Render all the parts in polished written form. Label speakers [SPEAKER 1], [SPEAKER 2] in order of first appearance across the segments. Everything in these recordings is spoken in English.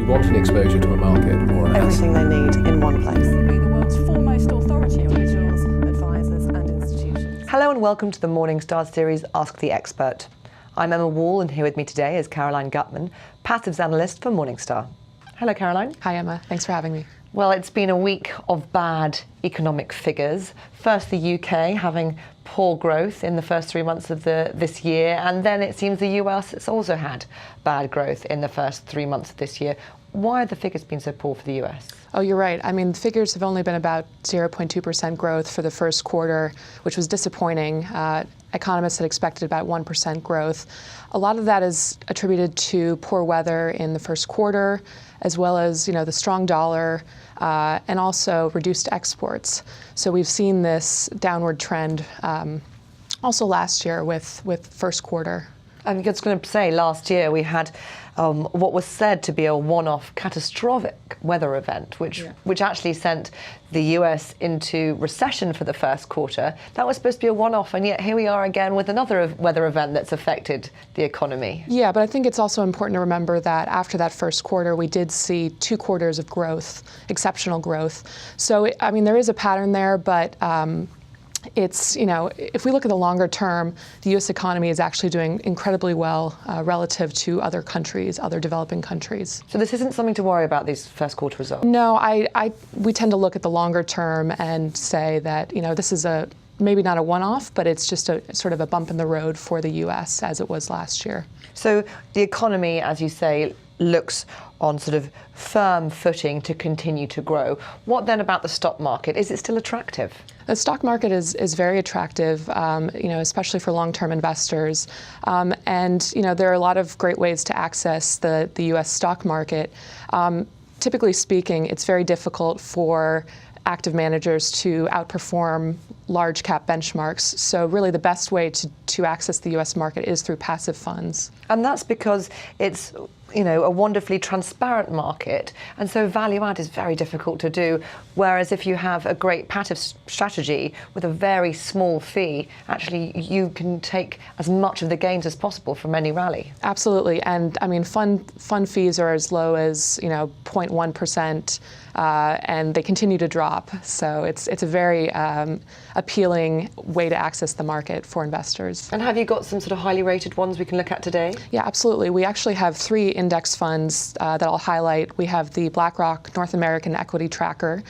[SPEAKER 1] you want an exposure to a market or an
[SPEAKER 2] Everything they need in one place.
[SPEAKER 3] Be the world's foremost authority on
[SPEAKER 2] Individuals, advisors and institutions. Hello and welcome to the Morningstar series Ask the Expert. I'm Emma Wall and here with me today is Caroline Gutman, passives analyst for Morningstar. Hello Caroline.
[SPEAKER 4] Hi Emma, thanks for having me.
[SPEAKER 2] Well, it's been a week of bad economic figures. First the UK having poor growth in the first 3 months of this year, and then it seems the US has also had bad growth in the first 3 months of this year. Why have the figures been so poor for the US?
[SPEAKER 4] Oh, you're right. I mean, the figures have only been about 0.2% growth for the first quarter, which was disappointing. Economists had expected about 1% growth. A lot of that is attributed to poor weather in the first quarter, as well as the strong dollar, and also reduced exports. So we've seen this downward trend also last year with first quarter.
[SPEAKER 2] I'm just going to say, last year we had what was said to be a one-off catastrophic weather event, which actually sent the US into recession for the first quarter. That was supposed to be a one-off, and yet here we are again with another weather event that's affected the economy.
[SPEAKER 4] Yeah, but I think it's also important to remember that after that first quarter, we did see 2 quarters of growth, exceptional growth. So, I mean, there is a pattern there, but it's, if we look at the longer term, the U.S. economy is actually doing incredibly well relative to other countries, other developing countries.
[SPEAKER 2] So this isn't something to worry about, these first quarter results?
[SPEAKER 4] No, we tend to look at the longer term and say that, this is maybe not a one-off, but it's just a sort of a bump in the road for the U.S. as it was last year.
[SPEAKER 2] So the economy, as you say, looks on sort of firm footing to continue to grow. What then about the stock market? Is it still attractive?
[SPEAKER 4] The stock market is very attractive, especially for long-term investors. And there are a lot of great ways to access the U.S. stock market. Typically speaking, it's very difficult for active managers to outperform large cap benchmarks. So really the best way to access the US market is through passive funds.
[SPEAKER 2] And that's because it's a wonderfully transparent market, and so value add is very difficult to do. Whereas if you have a great passive strategy with a very small fee, actually you can take as much of the gains as possible from any rally.
[SPEAKER 4] Absolutely, and I mean fund fees are as low as 0.1%, and they continue to drop. So it's a very appealing way to access the market for investors.
[SPEAKER 2] And have you got some sort of highly rated ones we can look at today?
[SPEAKER 4] Yeah, absolutely. We actually have 3 index funds that I'll highlight. We have the BlackRock North American Equity Tracker,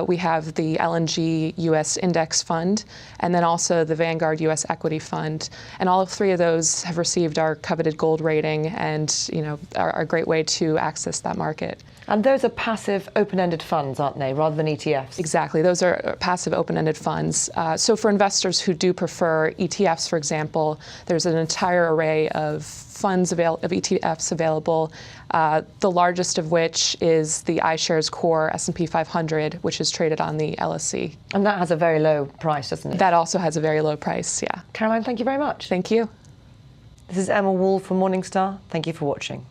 [SPEAKER 4] we have the LNG US Index Fund, and then also the Vanguard US Equity Fund. And all 3 of those have received our coveted gold rating and are a great way to access that market.
[SPEAKER 2] And those are passive open-ended funds, aren't they, rather than ETFs?
[SPEAKER 4] Exactly. Those are passive open-ended funds. So for investors who do prefer ETFs, for example, there's an entire array of funds of ETFs available, the largest of which is the iShares Core S&P 500, which is traded on the LSE.
[SPEAKER 2] And that has a very low price, doesn't it?
[SPEAKER 4] That also has a very low price, yeah.
[SPEAKER 2] Caroline, thank you very much.
[SPEAKER 4] Thank you.
[SPEAKER 2] This is Emma Wall from Morningstar. Thank you for watching.